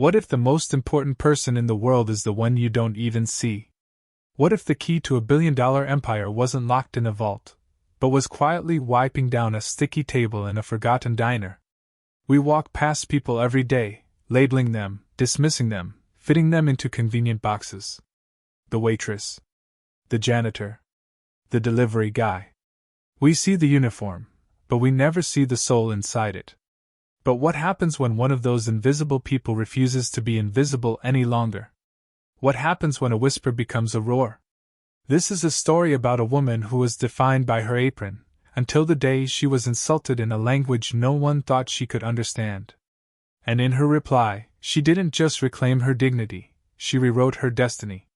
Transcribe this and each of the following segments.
What if the most important person in the world is the one you don't even see? What if the key to $1 billion empire wasn't locked in a vault, but was quietly wiping down a sticky table in a forgotten diner? We walk past people every day, labeling them, dismissing them, fitting them into convenient boxes. The waitress, the janitor, the delivery guy. We see the uniform, but we never see the soul inside it. But what happens when one of those invisible people refuses to be invisible any longer? What happens when a whisper becomes a roar? This is a story about a woman who was defined by her apron, until the day she was insulted in a language no one thought she could understand. And in her reply, she didn't just reclaim her dignity, she rewrote her destiny.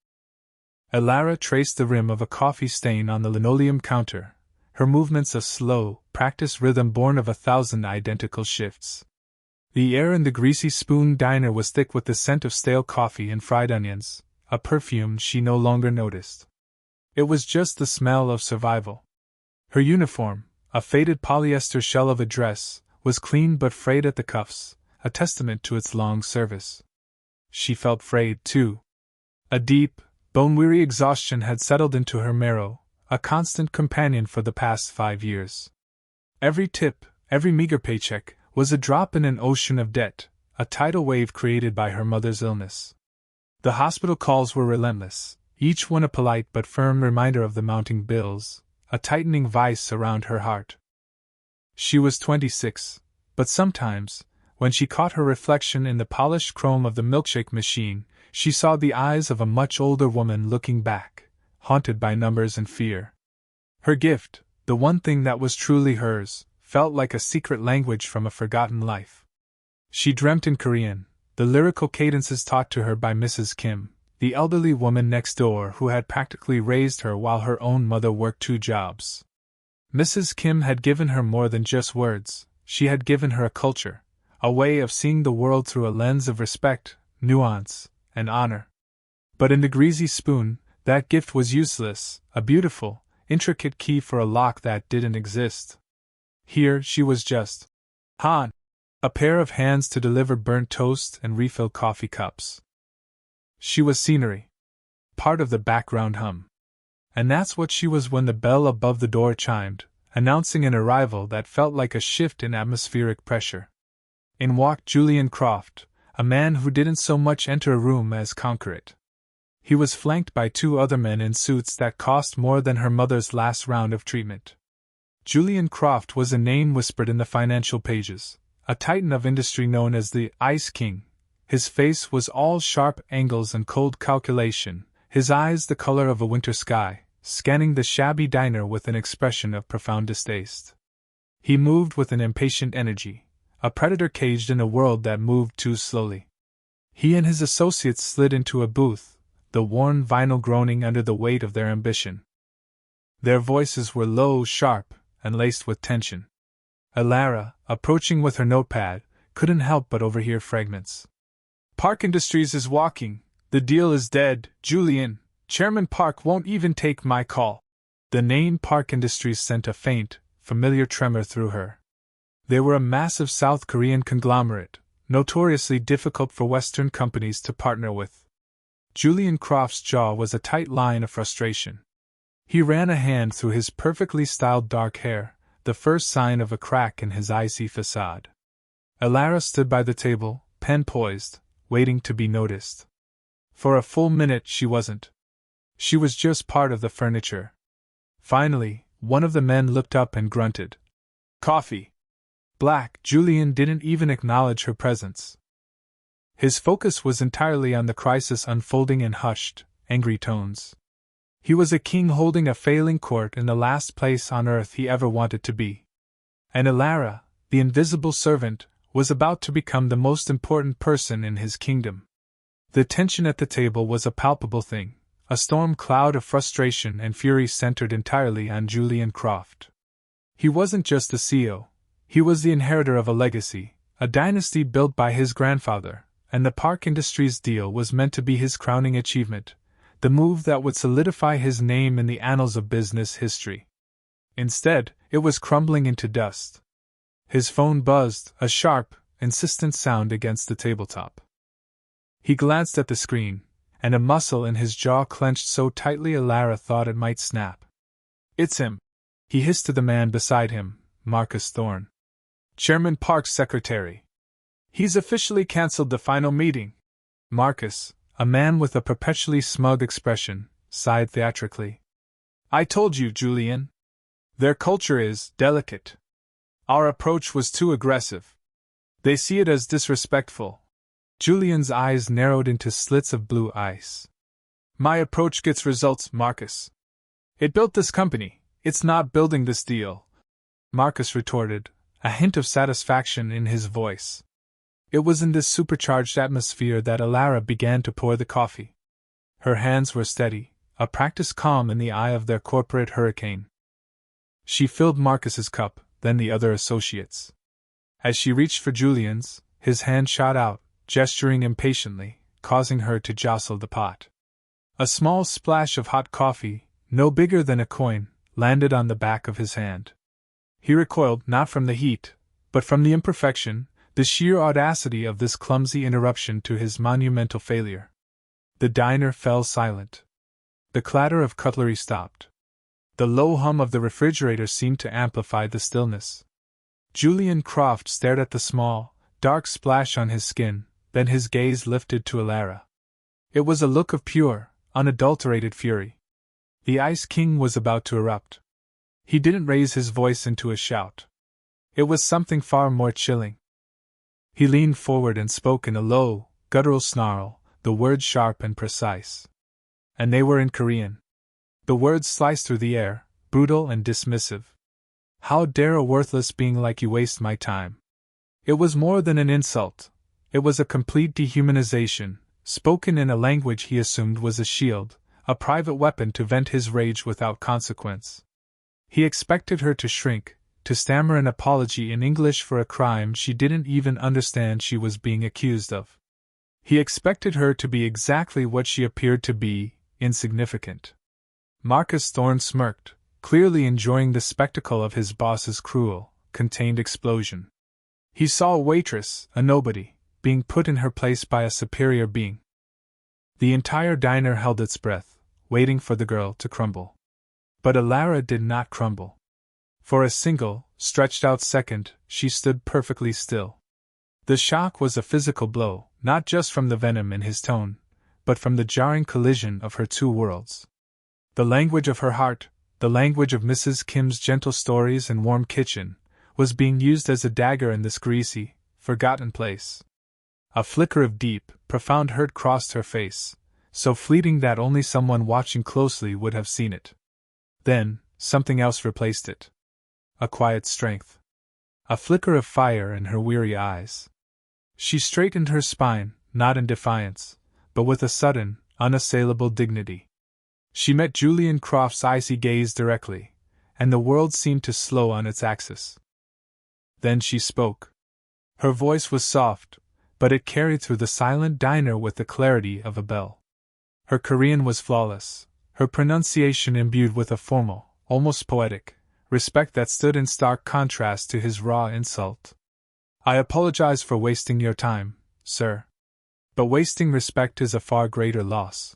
Elara traced the rim of a coffee stain on the linoleum counter, her movements a slow, practiced rhythm born of 1,000 identical shifts. The air in the greasy spoon diner was thick with the scent of stale coffee and fried onions, a perfume she no longer noticed. It was just the smell of survival. Her uniform, a faded polyester shell of a dress, was clean but frayed at the cuffs, a testament to its long service. She felt frayed, too. A deep, bone-weary exhaustion had settled into her marrow, a constant companion for the past 5 years. Every tip, every meager paycheck, was a drop in an ocean of debt, a tidal wave created by her mother's illness. The hospital calls were relentless, each one a polite but firm reminder of the mounting bills, a tightening vice around her heart. She was 26, but sometimes, when she caught her reflection in the polished chrome of the milkshake machine, she saw the eyes of a much older woman looking back, haunted by numbers and fear. Her gift, the one thing that was truly hers, felt like a secret language from a forgotten life. She dreamt in Korean, the lyrical cadences taught to her by Mrs. Kim, the elderly woman next door who had practically raised her while her own mother worked 2 jobs. Mrs. Kim had given her more than just words, she had given her a culture, a way of seeing the world through a lens of respect, nuance, and honor. But in the greasy spoon, that gift was useless, a beautiful, intricate key for a lock that didn't exist. Here she was just Han, a pair of hands to deliver burnt toast and refill coffee cups. She was scenery, part of the background hum. And that's what she was when the bell above the door chimed, announcing an arrival that felt like a shift in atmospheric pressure. In walked Julian Croft, a man who didn't so much enter a room as conquer it. He was flanked by 2 other men in suits that cost more than her mother's last round of treatment. Julian Croft was a name whispered in the financial pages, a titan of industry known as the Ice King. His face was all sharp angles and cold calculation, his eyes the color of a winter sky, scanning the shabby diner with an expression of profound distaste. He moved with an impatient energy, a predator caged in a world that moved too slowly. He and his associates slid into a booth, the worn vinyl groaning under the weight of their ambition. Their voices were low, sharp, and laced with tension. Elara, approaching with her notepad, couldn't help but overhear fragments. Park Industries is walking, the deal is dead, Julian, Chairman Park won't even take my call. The name Park Industries sent a faint, familiar tremor through her. They were a massive South Korean conglomerate, notoriously difficult for Western companies to partner with. Julian Croft's jaw was a tight line of frustration. He ran a hand through his perfectly styled dark hair, the first sign of a crack in his icy facade. Elara stood by the table, pen poised, waiting to be noticed. For a full minute she wasn't. She was just part of the furniture. Finally, one of the men looked up and grunted. Coffee. Black. Julian didn't even acknowledge her presence. His focus was entirely on the crisis unfolding in hushed, angry tones. He was a king holding a failing court in the last place on earth he ever wanted to be. And Elara, the invisible servant, was about to become the most important person in his kingdom. The tension at the table was a palpable thing, a storm cloud of frustration and fury centered entirely on Julian Croft. He wasn't just the CEO, he was the inheritor of a legacy, a dynasty built by his grandfather, and the Park Industries deal was meant to be his crowning achievement, the move that would solidify his name in the annals of business history. Instead, it was crumbling into dust. His phone buzzed, a sharp, insistent sound against the tabletop. He glanced at the screen, and a muscle in his jaw clenched so tightly Alara thought it might snap. "It's him," he hissed to the man beside him, Marcus Thorne. "Chairman Park's secretary. He's officially cancelled the final meeting." Marcus, a man with a perpetually smug expression, sighed theatrically. "I told you, Julian. Their culture is delicate. Our approach was too aggressive. They see it as disrespectful." Julian's eyes narrowed into slits of blue ice. "My approach gets results, Marcus. It built this company, it's not building this deal," Marcus retorted, a hint of satisfaction in his voice. It was in this supercharged atmosphere that Alara began to pour the coffee. Her hands were steady, a practiced calm in the eye of their corporate hurricane. She filled Marcus's cup, then the other associates'. As she reached for Julian's, his hand shot out, gesturing impatiently, causing her to jostle the pot. A small splash of hot coffee, no bigger than a coin, landed on the back of his hand. He recoiled not from the heat, but from the imperfection, the sheer audacity of this clumsy interruption to his monumental failure. The diner fell silent. The clatter of cutlery stopped. The low hum of the refrigerator seemed to amplify the stillness. Julian Croft stared at the small, dark splash on his skin, then his gaze lifted to Alara. It was a look of pure, unadulterated fury. The Ice King was about to erupt. He didn't raise his voice into a shout. It was something far more chilling. He leaned forward and spoke in a low, guttural snarl, the words sharp and precise. And they were in Korean. The words sliced through the air, brutal and dismissive. "How dare a worthless being like you waste my time?" It was more than an insult. It was a complete dehumanization, spoken in a language he assumed was a shield, a private weapon to vent his rage without consequence. He expected her to shrink, to stammer an apology in English for a crime she didn't even understand she was being accused of. He expected her to be exactly what she appeared to be, insignificant. Marcus Thorne smirked, clearly enjoying the spectacle of his boss's cruel, contained explosion. He saw a waitress, a nobody, being put in her place by a superior being. The entire diner held its breath, waiting for the girl to crumble. But Alara did not crumble. For a single, stretched-out second, she stood perfectly still. The shock was a physical blow, not just from the venom in his tone, but from the jarring collision of her two worlds. The language of her heart, the language of Mrs. Kim's gentle stories and warm kitchen, was being used as a dagger in this greasy, forgotten place. A flicker of deep, profound hurt crossed her face, so fleeting that only someone watching closely would have seen it. Then, something else replaced it. A quiet strength. A flicker of fire in her weary eyes. She straightened her spine, not in defiance, but with a sudden, unassailable dignity. She met Julian Croft's icy gaze directly, and the world seemed to slow on its axis. Then she spoke. Her voice was soft, but it carried through the silent diner with the clarity of a bell. Her Korean was flawless, her pronunciation imbued with a formal, almost poetic, respect that stood in stark contrast to his raw insult. "I apologize for wasting your time, sir. But wasting respect is a far greater loss."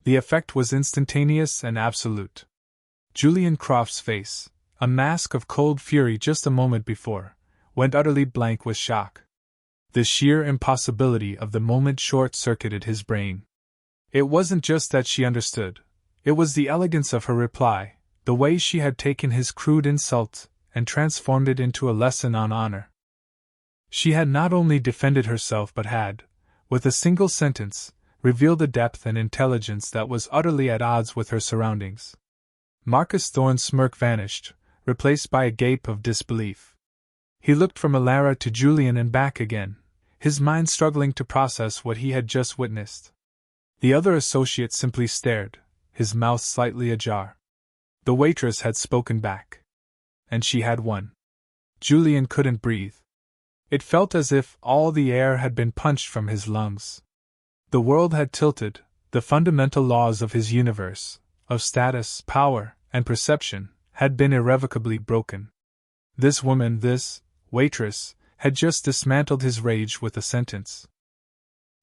The effect was instantaneous and absolute. Julian Croft's face, a mask of cold fury just a moment before, went utterly blank with shock. The sheer impossibility of the moment short-circuited his brain. It wasn't just that she understood, it was the elegance of her reply, the way she had taken his crude insult and transformed it into a lesson on honor. She had not only defended herself but had, with a single sentence, revealed a depth and intelligence that was utterly at odds with her surroundings. Marcus Thorne's smirk vanished, replaced by a gape of disbelief. He looked from Alara to Julian and back again, his mind struggling to process what he had just witnessed. The other associate simply stared, his mouth slightly ajar. The waitress had spoken back. And she had won. Julian couldn't breathe. It felt as if all the air had been punched from his lungs. The world had tilted, the fundamental laws of his universe, of status, power, and perception, had been irrevocably broken. This woman, this waitress, had just dismantled his rage with a sentence.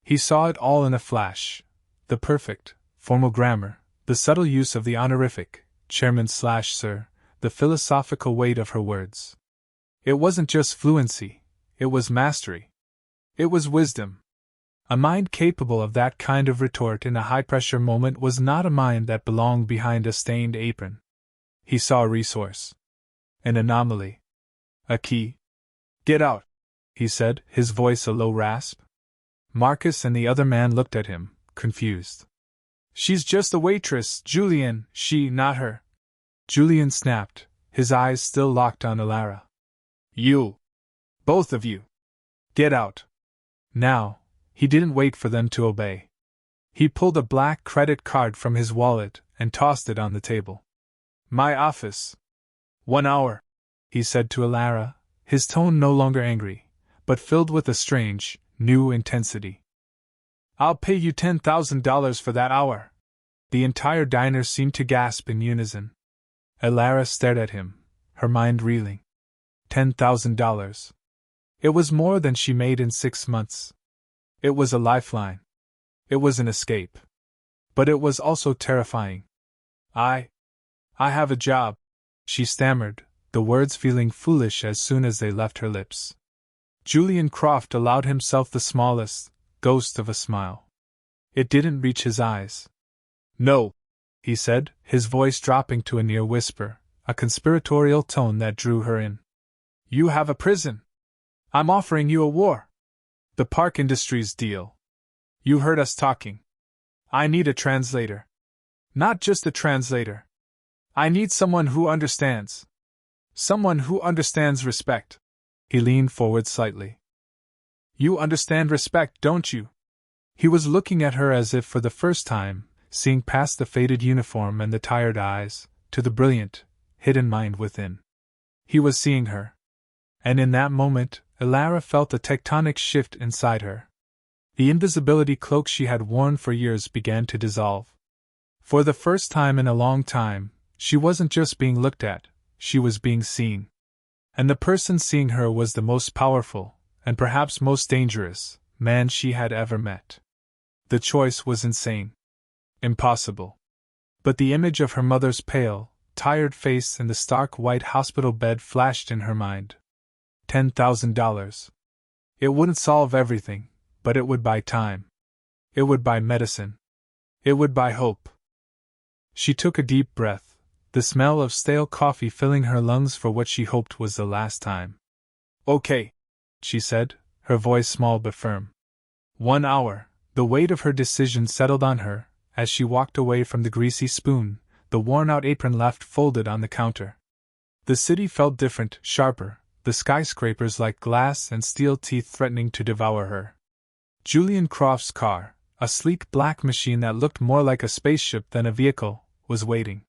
He saw it all in a flash. The perfect, formal grammar, the subtle use of the honorific, Chairman/Sir, the philosophical weight of her words. It wasn't just fluency, it was mastery. It was wisdom. A mind capable of that kind of retort in a high-pressure moment was not a mind that belonged behind a stained apron. He saw a resource. An anomaly. A key. "Get out," he said, his voice a low rasp. Marcus and the other man looked at him, confused. "She's just a waitress, Julian, she, not her." Julian snapped, his eyes still locked on Alara. "You. Both of you. Get out." Now, he didn't wait for them to obey. He pulled a black credit card from his wallet and tossed it on the table. "My office. 1 hour," he said to Alara, his tone no longer angry, but filled with a strange, new intensity. "I'll pay you $10,000 for that hour." The entire diner seemed to gasp in unison. Alara stared at him, her mind reeling. $10,000. It was more than she made in 6 months. It was a lifeline. It was an escape. But it was also terrifying. I have a job," she stammered, the words feeling foolish as soon as they left her lips. Julian Croft allowed himself the smallest ghost of a smile. It didn't reach his eyes. "No," he said, his voice dropping to a near whisper, a conspiratorial tone that drew her in. "You have a prison. I'm offering you a war. The Park Industries deal. You heard us talking. I need a translator. Not just a translator. I need someone who understands. Someone who understands respect." He leaned forward slightly. "You understand respect, don't you?" He was looking at her as if for the first time, seeing past the faded uniform and the tired eyes, to the brilliant, hidden mind within. He was seeing her. And in that moment, Alara felt a tectonic shift inside her. The invisibility cloak she had worn for years began to dissolve. For the first time in a long time, she wasn't just being looked at, she was being seen. And the person seeing her was the most powerful, and perhaps most dangerous, man she had ever met. The choice was insane. Impossible. But the image of her mother's pale, tired face in the stark white hospital bed flashed in her mind. $10,000. It wouldn't solve everything, but it would buy time. It would buy medicine. It would buy hope. She took a deep breath, the smell of stale coffee filling her lungs for what she hoped was the last time. "Okay," she said, her voice small but firm. 1 hour, the weight of her decision settled on her, as she walked away from the greasy spoon, the worn-out apron left folded on the counter. The city felt different, sharper, the skyscrapers like glass and steel teeth threatening to devour her. Julian Croft's car, a sleek black machine that looked more like a spaceship than a vehicle, was waiting.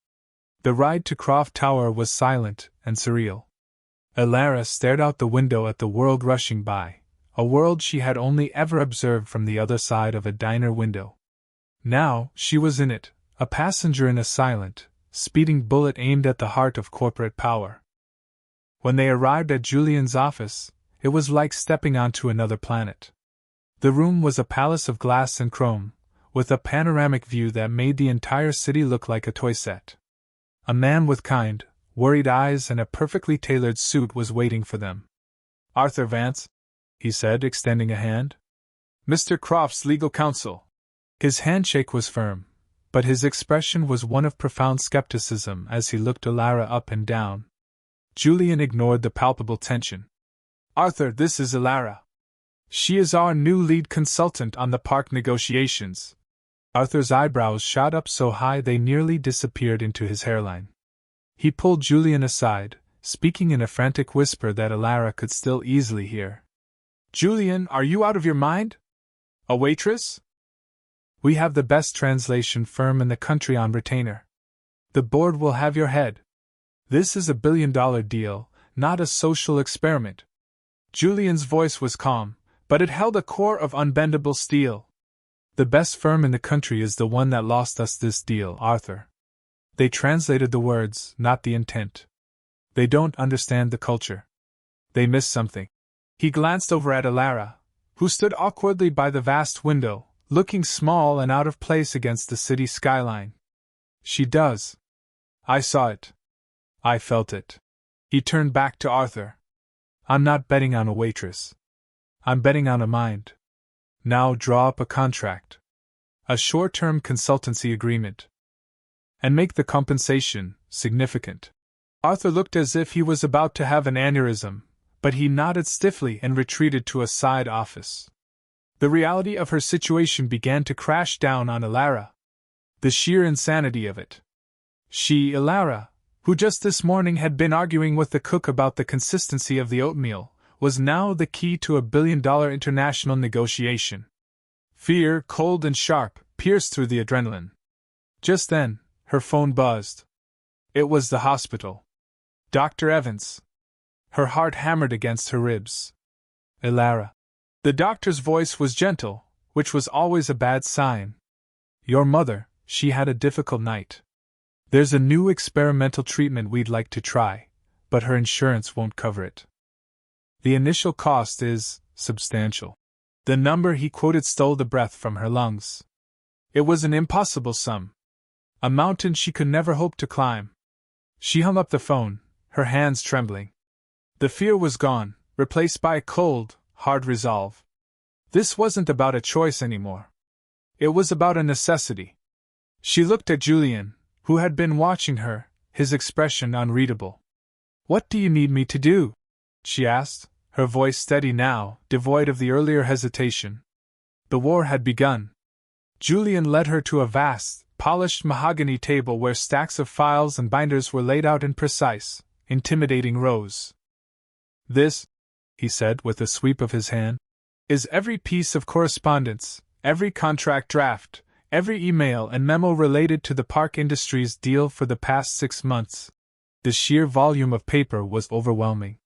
The ride to Croft Tower was silent and surreal. Alara stared out the window at the world rushing by, a world she had only ever observed from the other side of a diner window. Now, she was in it, a passenger in a silent, speeding bullet aimed at the heart of corporate power. When they arrived at Julian's office, it was like stepping onto another planet. The room was a palace of glass and chrome, with a panoramic view that made the entire city look like a toy set. A man with kind, worried eyes and a perfectly tailored suit was waiting for them. "Arthur Vance," he said, extending a hand. "Mr. Croft's legal counsel." His handshake was firm, but his expression was one of profound skepticism as he looked Alara up and down. Julian ignored the palpable tension. "Arthur, this is Alara. She is our new lead consultant on the park negotiations." Arthur's eyebrows shot up so high they nearly disappeared into his hairline. He pulled Julian aside, speaking in a frantic whisper that Alara could still easily hear. "Julian, are you out of your mind? A waitress? We have the best translation firm in the country on retainer. The board will have your head. This is a billion-dollar deal, not a social experiment." Julian's voice was calm, but it held a core of unbendable steel. "The best firm in the country is the one that lost us this deal, Arthur." They translated the words, not the intent. "They don't understand the culture. They miss something." He glanced over at Alara, who stood awkwardly by the vast window, looking small and out of place against the city skyline. She does. I saw it. I felt it. He turned back to Arthur. I'm not betting on a waitress. I'm betting on a mind. Now draw up a contract. A short-term consultancy agreement. And make the compensation significant. Arthur looked as if he was about to have an aneurysm, but he nodded stiffly and retreated to a side office. The reality of her situation began to crash down on Ilara. The sheer insanity of it. She, Ilara, who just this morning had been arguing with the cook about the consistency of the oatmeal, was now the key to a billion-dollar international negotiation. Fear, cold and sharp, pierced through the adrenaline. Just then, her phone buzzed. It was the hospital. Dr. Evans. Her heart hammered against her ribs. Ilara. The doctor's voice was gentle, which was always a bad sign. Your mother, she had a difficult night. There's a new experimental treatment we'd like to try, but her insurance won't cover it. The initial cost is substantial. The number he quoted stole the breath from her lungs. It was an impossible sum. A mountain she could never hope to climb. She hung up the phone, her hands trembling. The fear was gone, replaced by a cold, hard resolve. This wasn't about a choice anymore. It was about a necessity. She looked at Julian, who had been watching her, his expression unreadable. What do you need me to do? She asked, her voice steady now, devoid of the earlier hesitation. The war had begun. Julian led her to a vast, polished mahogany table where stacks of files and binders were laid out in precise, intimidating rows. This, he said with a sweep of his hand, is every piece of correspondence, every contract draft, every email and memo related to the Park Industries deal for the past 6 months. The sheer volume of paper was overwhelming.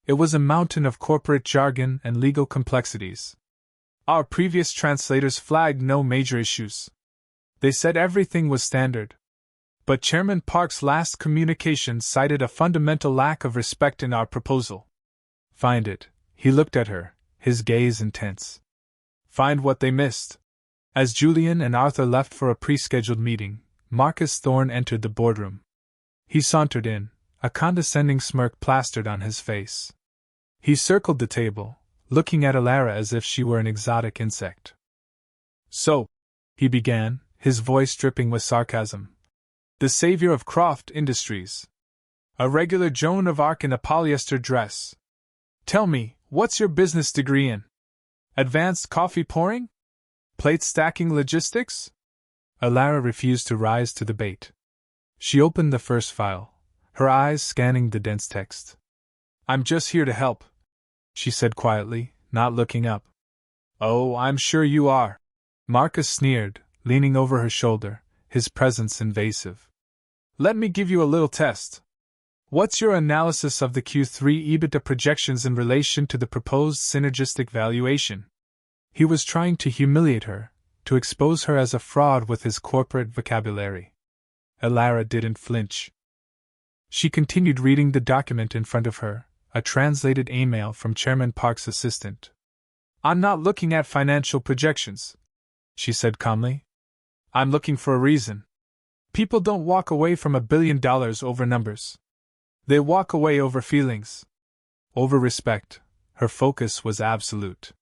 It was a mountain of corporate jargon and legal complexities. Our previous translators flagged no major issues. They said everything was standard. But Chairman Park's last communication cited a fundamental lack of respect in our proposal. Find it. He looked at her, his gaze intense. Find what they missed. As Julian and Arthur left for a pre-scheduled meeting, Marcus Thorne entered the boardroom. He sauntered in, a condescending smirk plastered on his face. He circled the table, looking at Ilara as if she were an exotic insect. So, he began, his voice dripping with sarcasm. The savior of Croft Industries. A regular Joan of Arc in a polyester dress. Tell me, what's your business degree in? Advanced coffee pouring? Plate stacking logistics? Ilara refused to rise to the bait. She opened the first file, her eyes scanning the dense text. I'm just here to help, she said quietly, not looking up. Oh, I'm sure you are. Marcus sneered, leaning over her shoulder, his presence invasive. Let me give you a little test. What's your analysis of the Q3 EBITDA projections in relation to the proposed synergistic valuation? He was trying to humiliate her, to expose her as a fraud with his corporate vocabulary. Ilara didn't flinch. She continued reading the document in front of her, a translated email from Chairman Park's assistant. I'm not looking at financial projections, she said calmly. I'm looking for a reason. People don't walk away from $1 billion over numbers. They walk away over feelings. Over respect. Her focus was absolute.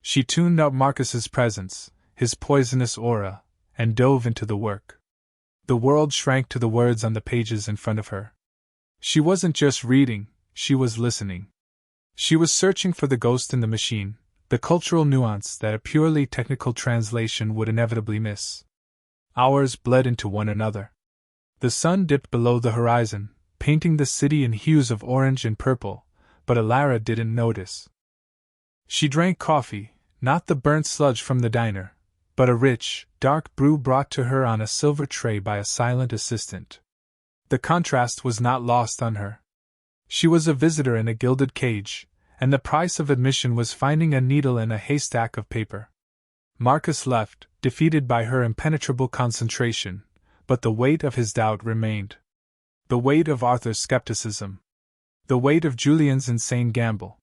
She tuned out Marcus's presence, his poisonous aura, and dove into the work. The world shrank to the words on the pages in front of her. She wasn't just reading, she was listening. She was searching for the ghost in the machine, the cultural nuance that a purely technical translation would inevitably miss. Hours bled into one another. The sun dipped below the horizon, painting the city in hues of orange and purple, but Ilara didn't notice. She drank coffee, not the burnt sludge from the diner, but a rich, dark brew brought to her on a silver tray by a silent assistant. The contrast was not lost on her. She was a visitor in a gilded cage, and the price of admission was finding a needle in a haystack of paper. Marcus left, defeated by her impenetrable concentration, but the weight of his doubt remained. The weight of Arthur's skepticism. The weight of Julian's insane gamble.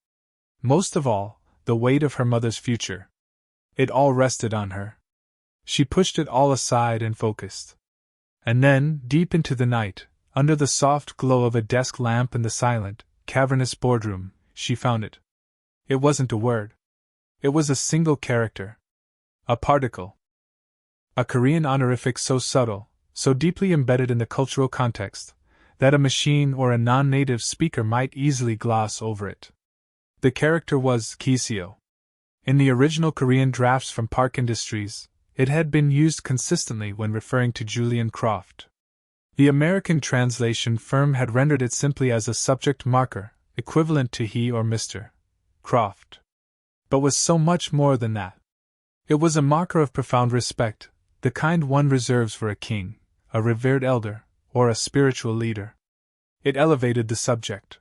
Most of all, the weight of her mother's future. It all rested on her. She pushed it all aside and focused. And then, deep into the night, under the soft glow of a desk lamp in the silent, cavernous boardroom, she found it. It wasn't a word. It was a single character. A particle. A Korean honorific so subtle, so deeply embedded in the cultural context, that a machine or a non-native speaker might easily gloss over it. The character was kiseo. In the original Korean drafts from Park Industries, it had been used consistently when referring to Julian Croft. The American translation firm had rendered it simply as a subject marker, equivalent to he or Mr. Croft. But was so much more than that. It was a marker of profound respect, the kind one reserves for a king, a revered elder, or a spiritual leader. It elevated the subject.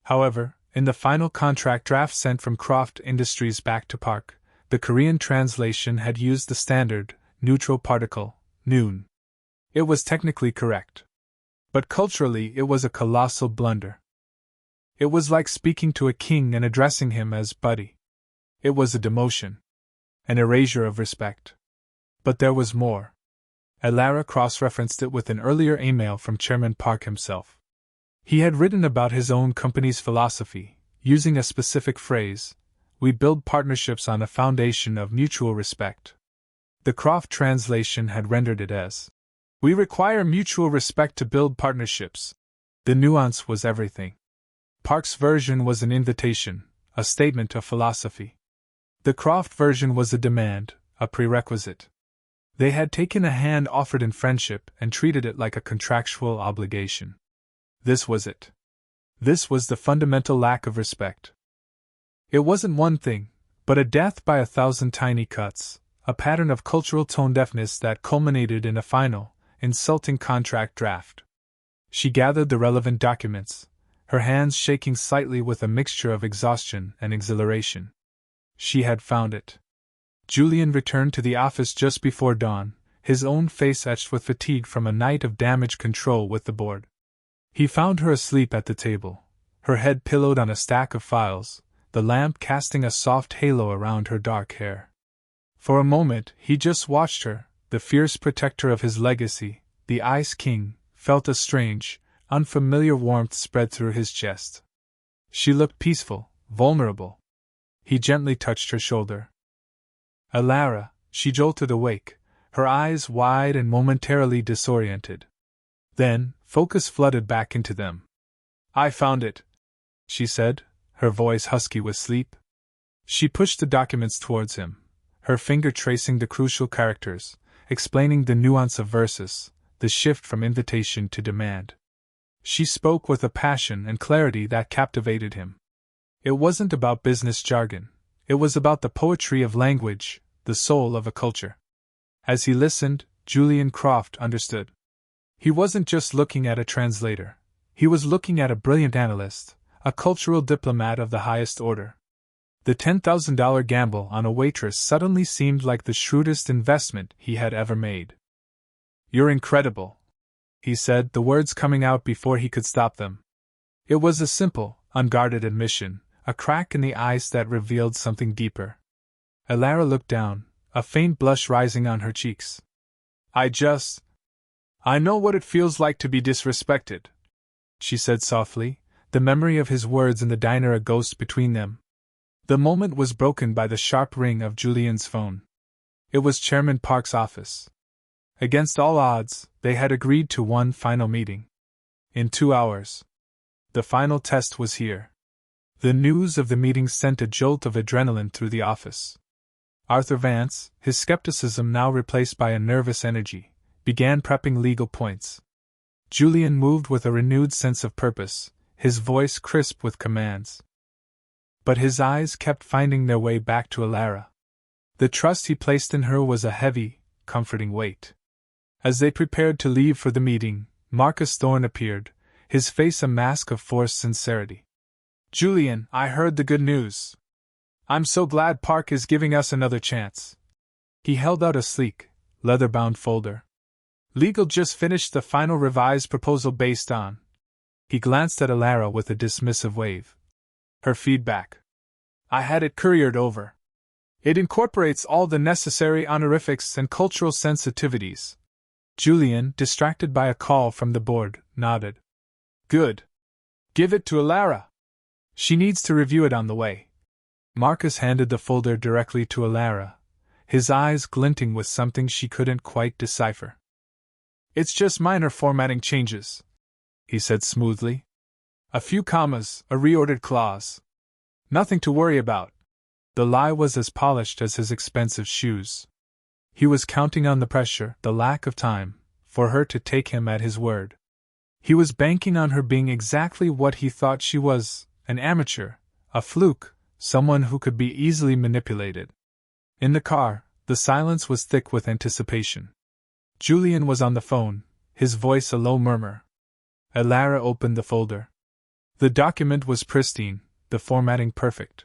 However, in the final contract draft sent from Croft Industries back to Park, the Korean translation had used the standard, neutral particle, noon. It was technically correct. But culturally it was a colossal blunder. It was like speaking to a king and addressing him as buddy. It was a demotion. An erasure of respect. But there was more. Alara cross-referenced it with an earlier email from Chairman Park himself. He had written about his own company's philosophy, using a specific phrase, "We build partnerships on a foundation of mutual respect." The Croft translation had rendered it as, "We require mutual respect to build partnerships." The nuance was everything. Park's version was an invitation, a statement of philosophy. The Croft version was a demand, a prerequisite. They had taken a hand offered in friendship and treated it like a contractual obligation. This was it. This was the fundamental lack of respect. It wasn't one thing, but a death by 1,000 tiny cuts, a pattern of cultural tone-deafness that culminated in a final, insulting contract draft. She gathered the relevant documents, her hands shaking slightly with a mixture of exhaustion and exhilaration. She had found it. Julian returned to the office just before dawn, his own face etched with fatigue from a night of damage control with the board. He found her asleep at the table, her head pillowed on a stack of files, the lamp casting a soft halo around her dark hair. For a moment, he just watched her, the fierce protector of his legacy, the Ice King, felt a strange, unfamiliar warmth spread through his chest. She looked peaceful, vulnerable. He gently touched her shoulder. "Alara," she jolted awake, her eyes wide and momentarily disoriented. Then, focus flooded back into them. "I found it," she said, her voice husky with sleep. She pushed the documents towards him, her finger tracing the crucial characters, explaining the nuance of versus, the shift from invitation to demand. She spoke with a passion and clarity that captivated him. It wasn't about business jargon. It was about the poetry of language, the soul of a culture. As he listened, Julian Croft understood. He wasn't just looking at a translator. He was looking at a brilliant analyst, a cultural diplomat of the highest order. The $10,000 gamble on a waitress suddenly seemed like the shrewdest investment he had ever made. "You're incredible," he said, the words coming out before he could stop them. It was a simple, unguarded admission, a crack in the ice that revealed something deeper. Alara looked down, a faint blush rising on her cheeks. I know what it feels like to be disrespected," she said softly, the memory of his words in the diner a ghost between them. The moment was broken by the sharp ring of Julian's phone. It was Chairman Park's office. Against all odds, they had agreed to one final meeting. In 2 hours. The final test was here. The news of the meeting sent a jolt of adrenaline through the office. Arthur Vance, his skepticism now replaced by a nervous energy, began prepping legal points. Julian moved with a renewed sense of purpose, his voice crisp with commands. But his eyes kept finding their way back to Alara. The trust he placed in her was a heavy, comforting weight. As they prepared to leave for the meeting, Marcus Thorne appeared, his face a mask of forced sincerity. "Julian, I heard the good news. I'm so glad Park is giving us another chance." He held out a sleek, leather-bound folder. "Legal just finished the final revised proposal based on..." He glanced at Alara with a dismissive wave. "Her feedback." I had it couriered over. It incorporates all the necessary honorifics and cultural sensitivities. Julian, distracted by a call from the board, nodded. Good. Give it to Alara. She needs to review it on the way. Marcus handed the folder directly to Alara, his eyes glinting with something she couldn't quite decipher. It's just minor formatting changes, he said smoothly. A few commas, a reordered clause. Nothing to worry about. The lie was as polished as his expensive shoes. He was counting on the pressure, the lack of time, for her to take him at his word. He was banking on her being exactly what he thought she was, an amateur, a fluke, someone who could be easily manipulated. In the car, the silence was thick with anticipation. Julian was on the phone, his voice a low murmur. Alara opened the folder. The document was pristine, the formatting perfect.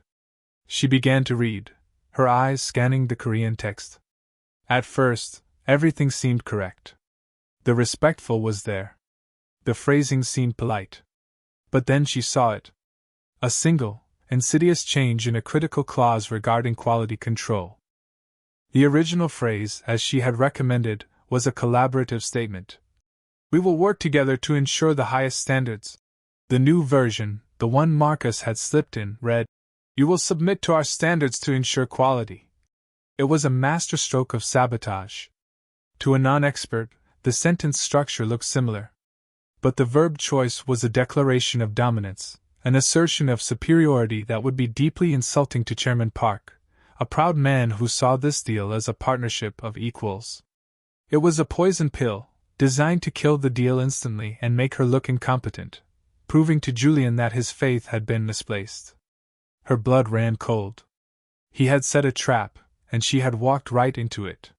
She began to read, her eyes scanning the Korean text. At first, everything seemed correct. The respectful was there. The phrasing seemed polite. But then she saw it. A single, insidious change in a critical clause regarding quality control. The original phrase, as she had recommended, was a collaborative statement. We will work together to ensure the highest standards. The new version, the one Marcus had slipped in, read, You will submit to our standards to ensure quality. It was a masterstroke of sabotage. To a non-expert, the sentence structure looked similar. But the verb choice was a declaration of dominance, an assertion of superiority that would be deeply insulting to Chairman Park, a proud man who saw this deal as a partnership of equals. It was a poison pill, designed to kill the deal instantly and make her look incompetent, proving to Julian that his faith had been misplaced. Her blood ran cold. He had set a trap, and she had walked right into it.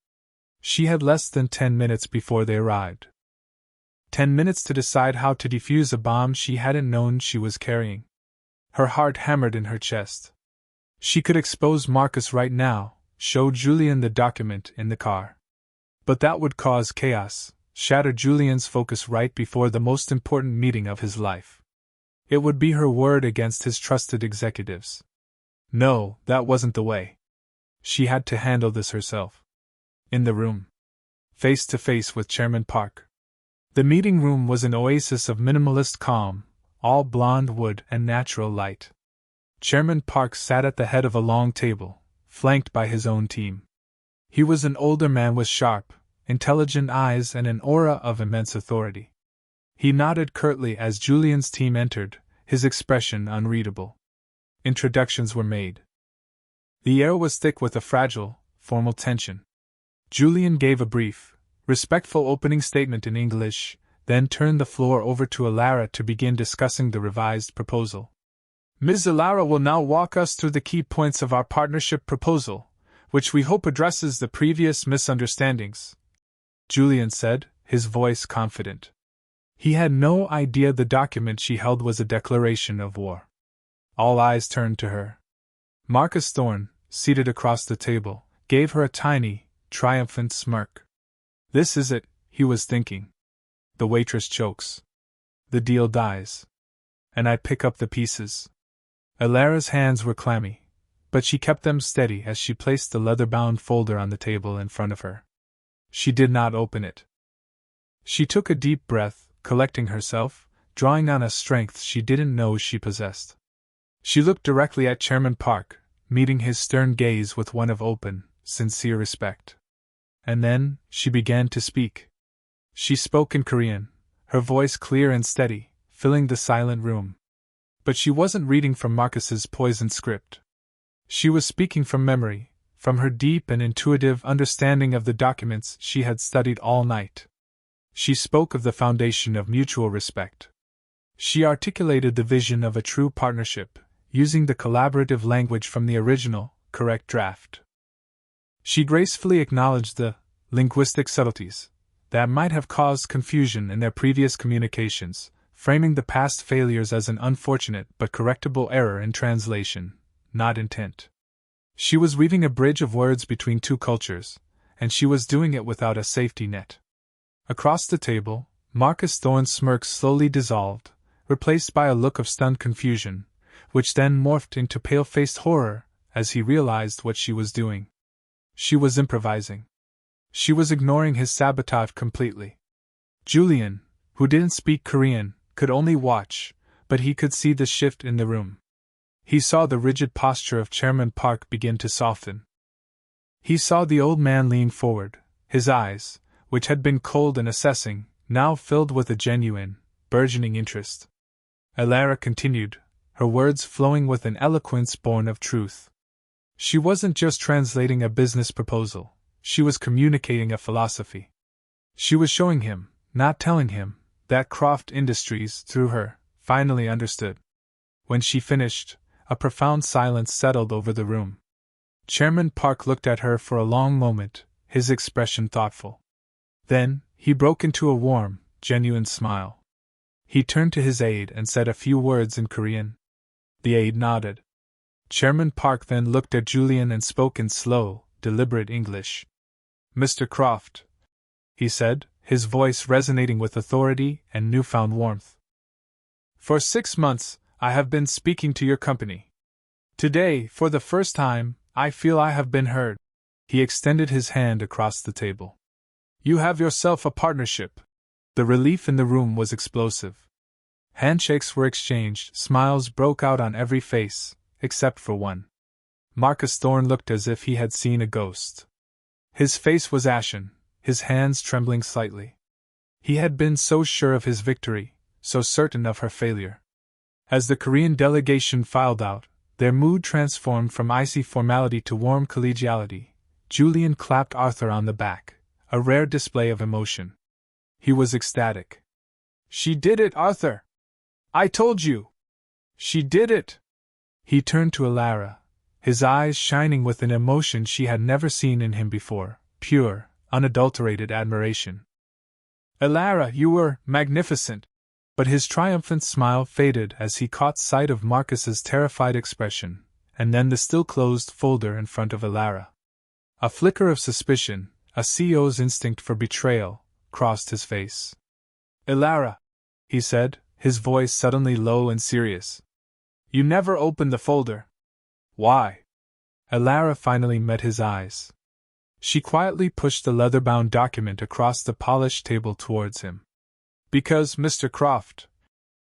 She had less than 10 minutes before they arrived. 10 minutes to decide how to defuse a bomb she hadn't known she was carrying. Her heart hammered in her chest. She could expose Marcus right now, show Julian the document in the car. But that would cause chaos, shatter Julian's focus right before the most important meeting of his life. It would be her word against his trusted executives. No, that wasn't the way. She had to handle this herself. In the room. Face to face with Chairman Park. The meeting room was an oasis of minimalist calm, all blonde wood and natural light. Chairman Park sat at the head of a long table, flanked by his own team. He was an older man with sharp, intelligent eyes and an aura of immense authority. He nodded curtly as Julian's team entered, his expression unreadable. Introductions were made. The air was thick with a fragile, formal tension. Julian gave a brief, respectful opening statement in English, then turned the floor over to Alara to begin discussing the revised proposal. Ms. Alara will now walk us through the key points of our partnership proposal, which we hope addresses the previous misunderstandings, Julian said, his voice confident. He had no idea the document she held was a declaration of war. All eyes turned to her. Marcus Thorne, seated across the table, gave her a tiny, triumphant smirk. This is it, he was thinking. The waitress chokes. The deal dies. And I pick up the pieces. Alara's hands were clammy, but she kept them steady as she placed the leather-bound folder on the table in front of her. She did not open it. She took a deep breath, collecting herself, drawing on a strength she didn't know she possessed. She looked directly at Chairman Park, meeting his stern gaze with one of open, sincere respect. And then, she began to speak. She spoke in Korean, her voice clear and steady, filling the silent room. But she wasn't reading from Marcus's poisoned script. She was speaking from memory, from her deep and intuitive understanding of the documents she had studied all night. She spoke of the foundation of mutual respect. She articulated the vision of a true partnership, using the collaborative language from the original, correct draft. She gracefully acknowledged the linguistic subtleties that might have caused confusion in their previous communications, framing the past failures as an unfortunate but correctable error in translation, not intent. She was weaving a bridge of words between two cultures, and she was doing it without a safety net. Across the table, Marcus Thorne's smirk slowly dissolved, replaced by a look of stunned confusion, which then morphed into pale-faced horror as he realized what she was doing. She was improvising. She was ignoring his sabotage completely. Julian, who didn't speak Korean, could only watch, but he could see the shift in the room. He saw the rigid posture of Chairman Park begin to soften. He saw the old man lean forward, his eyes, which had been cold and assessing, now filled with a genuine, burgeoning interest. Elara continued, her words flowing with an eloquence born of truth. She wasn't just translating a business proposal, she was communicating a philosophy. She was showing him, not telling him, that Croft Industries, through her, finally understood. When she finished, a profound silence settled over the room. Chairman Park looked at her for a long moment, his expression thoughtful. Then, he broke into a warm, genuine smile. He turned to his aide and said a few words in Korean. The aide nodded. Chairman Park then looked at Julian and spoke in slow, deliberate English. "Mr. Croft," he said, his voice resonating with authority and newfound warmth. "For 6 months, I have been speaking to your company. Today, for the first time, I feel I have been heard." He extended his hand across the table. "You have yourself a partnership." The relief in the room was explosive. Handshakes were exchanged, smiles broke out on every face, except for one. Marcus Thorne looked as if he had seen a ghost. His face was ashen, his hands trembling slightly. He had been so sure of his victory, so certain of her failure. As the Korean delegation filed out, their mood transformed from icy formality to warm collegiality. Julian clapped Arthur on the back, a rare display of emotion. He was ecstatic. "She did it, Arthur! I told you! She did it!" He turned to Elara, his eyes shining with an emotion she had never seen in him before, pure, unadulterated admiration. "Elara, you were magnificent!" But his triumphant smile faded as he caught sight of Marcus's terrified expression, and then the still-closed folder in front of Elara. A flicker of suspicion, a CEO's instinct for betrayal, crossed his face. "Elara," he said, his voice suddenly low and serious. "You never opened the folder. Why?" Elara finally met his eyes. She quietly pushed the leather-bound document across the polished table towards him. "Because, Mr. Croft,"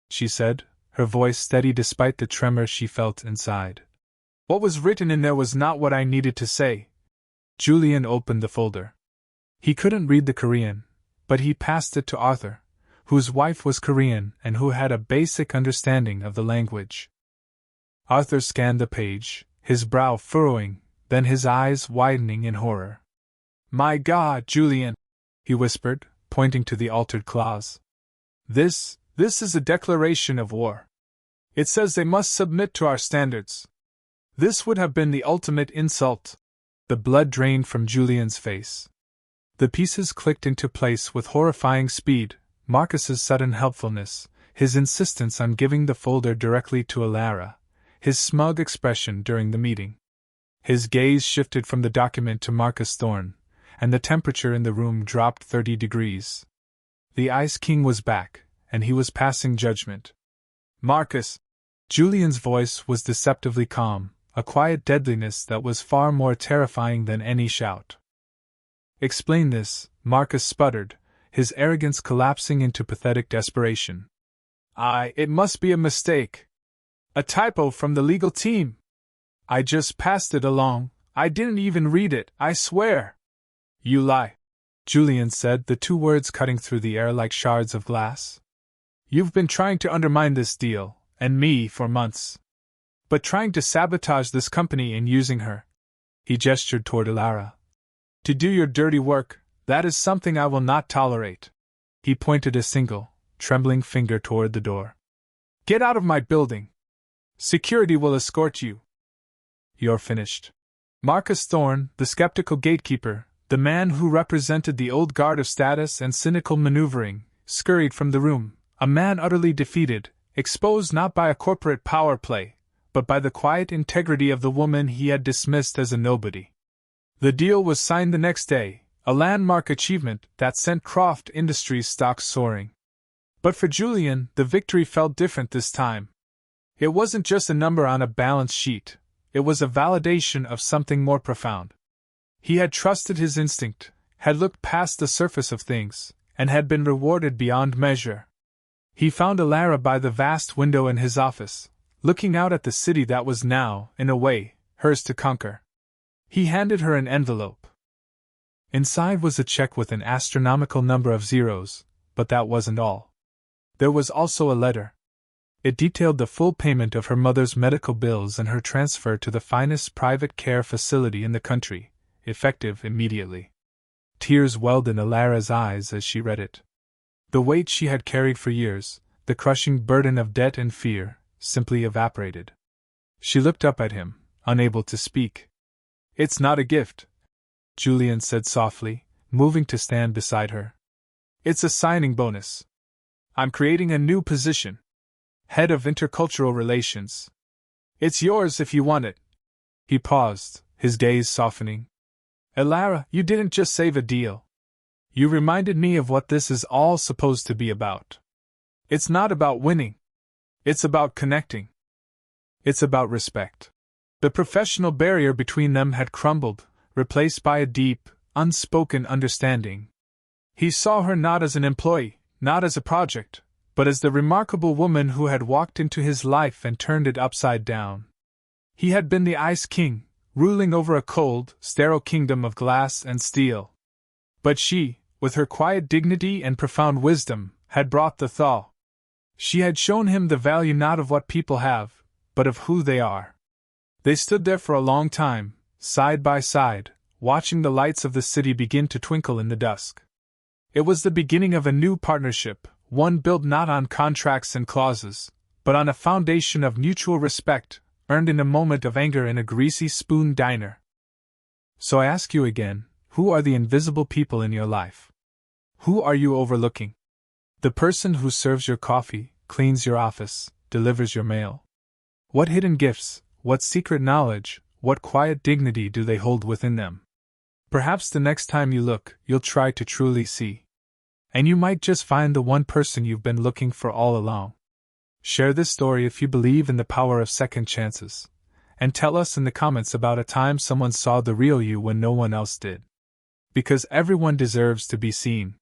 she said, her voice steady despite the tremor she felt inside. "What was written in there was not what I needed to say." Julian opened the folder. He couldn't read the Korean, but he passed it to Arthur, whose wife was Korean and who had a basic understanding of the language. Arthur scanned the page, his brow furrowing, then his eyes widening in horror. "My God, Julian!" he whispered, pointing to the altered clause. This is a declaration of war. It says they must submit to our standards. This would have been the ultimate insult." The blood drained from Julian's face. The pieces clicked into place with horrifying speed. Marcus's sudden helpfulness, his insistence on giving the folder directly to Elara, his smug expression during the meeting. His gaze shifted from the document to Marcus Thorne, and the temperature in the room dropped 30 degrees. The Ice King was back, and he was passing judgment. "Marcus!" Julian's voice was deceptively calm, a quiet deadliness that was far more terrifying than any shout. "Explain this," Marcus sputtered, his arrogance collapsing into pathetic desperation. It must be a mistake. A typo from the legal team. I just passed it along, I didn't even read it, I swear." "You lie," Julian said, the two words cutting through the air like shards of glass. "You've been trying to undermine this deal, and me, for months. But trying to sabotage this company and using her." He gestured toward Elara. "To do your dirty work, that is something I will not tolerate." He pointed a single, trembling finger toward the door. "Get out of my building. Security will escort you." "You're finished." Marcus Thorne, the skeptical gatekeeper, the man who represented the old guard of status and cynical maneuvering, scurried from the room, a man utterly defeated, exposed not by a corporate power play, but by the quiet integrity of the woman he had dismissed as a nobody. The deal was signed the next day, a landmark achievement that sent Croft Industries stocks soaring. But for Julian, the victory felt different this time. It wasn't just a number on a balance sheet, it was a validation of something more profound. He had trusted his instinct, had looked past the surface of things, and had been rewarded beyond measure. He found Alara by the vast window in his office, looking out at the city that was now, in a way, hers to conquer. He handed her an envelope. Inside was a check with an astronomical number of zeros, but that wasn't all. There was also a letter. It detailed the full payment of her mother's medical bills and her transfer to the finest private care facility in the country, effective immediately. Tears welled in Alara's eyes as she read it. The weight she had carried for years, the crushing burden of debt and fear, simply evaporated. She looked up at him, unable to speak. "It's not a gift," Julian said softly, moving to stand beside her. "It's a signing bonus. I'm creating a new position. Head of Intercultural Relations. It's yours if you want it." He paused, his gaze softening. "Alara, you didn't just save a deal. You reminded me of what this is all supposed to be about. It's not about winning. It's about connecting. It's about respect." The professional barrier between them had crumbled, replaced by a deep, unspoken understanding. He saw her not as an employee, not as a project, but as the remarkable woman who had walked into his life and turned it upside down. He had been the Ice King, ruling over a cold, sterile kingdom of glass and steel. But she, with her quiet dignity and profound wisdom, had brought the thaw. She had shown him the value not of what people have, but of who they are. They stood there for a long time, side by side, watching the lights of the city begin to twinkle in the dusk. It was the beginning of a new partnership, one built not on contracts and clauses, but on a foundation of mutual respect, earned in a moment of anger in a greasy spoon diner. So I ask you again, who are the invisible people in your life? Who are you overlooking? The person who serves your coffee, cleans your office, delivers your mail. What hidden gifts, what secret knowledge, what quiet dignity do they hold within them? Perhaps the next time you look, you'll try to truly see. And you might just find the one person you've been looking for all along. Share this story if you believe in the power of second chances. And tell us in the comments about a time someone saw the real you when no one else did. Because everyone deserves to be seen.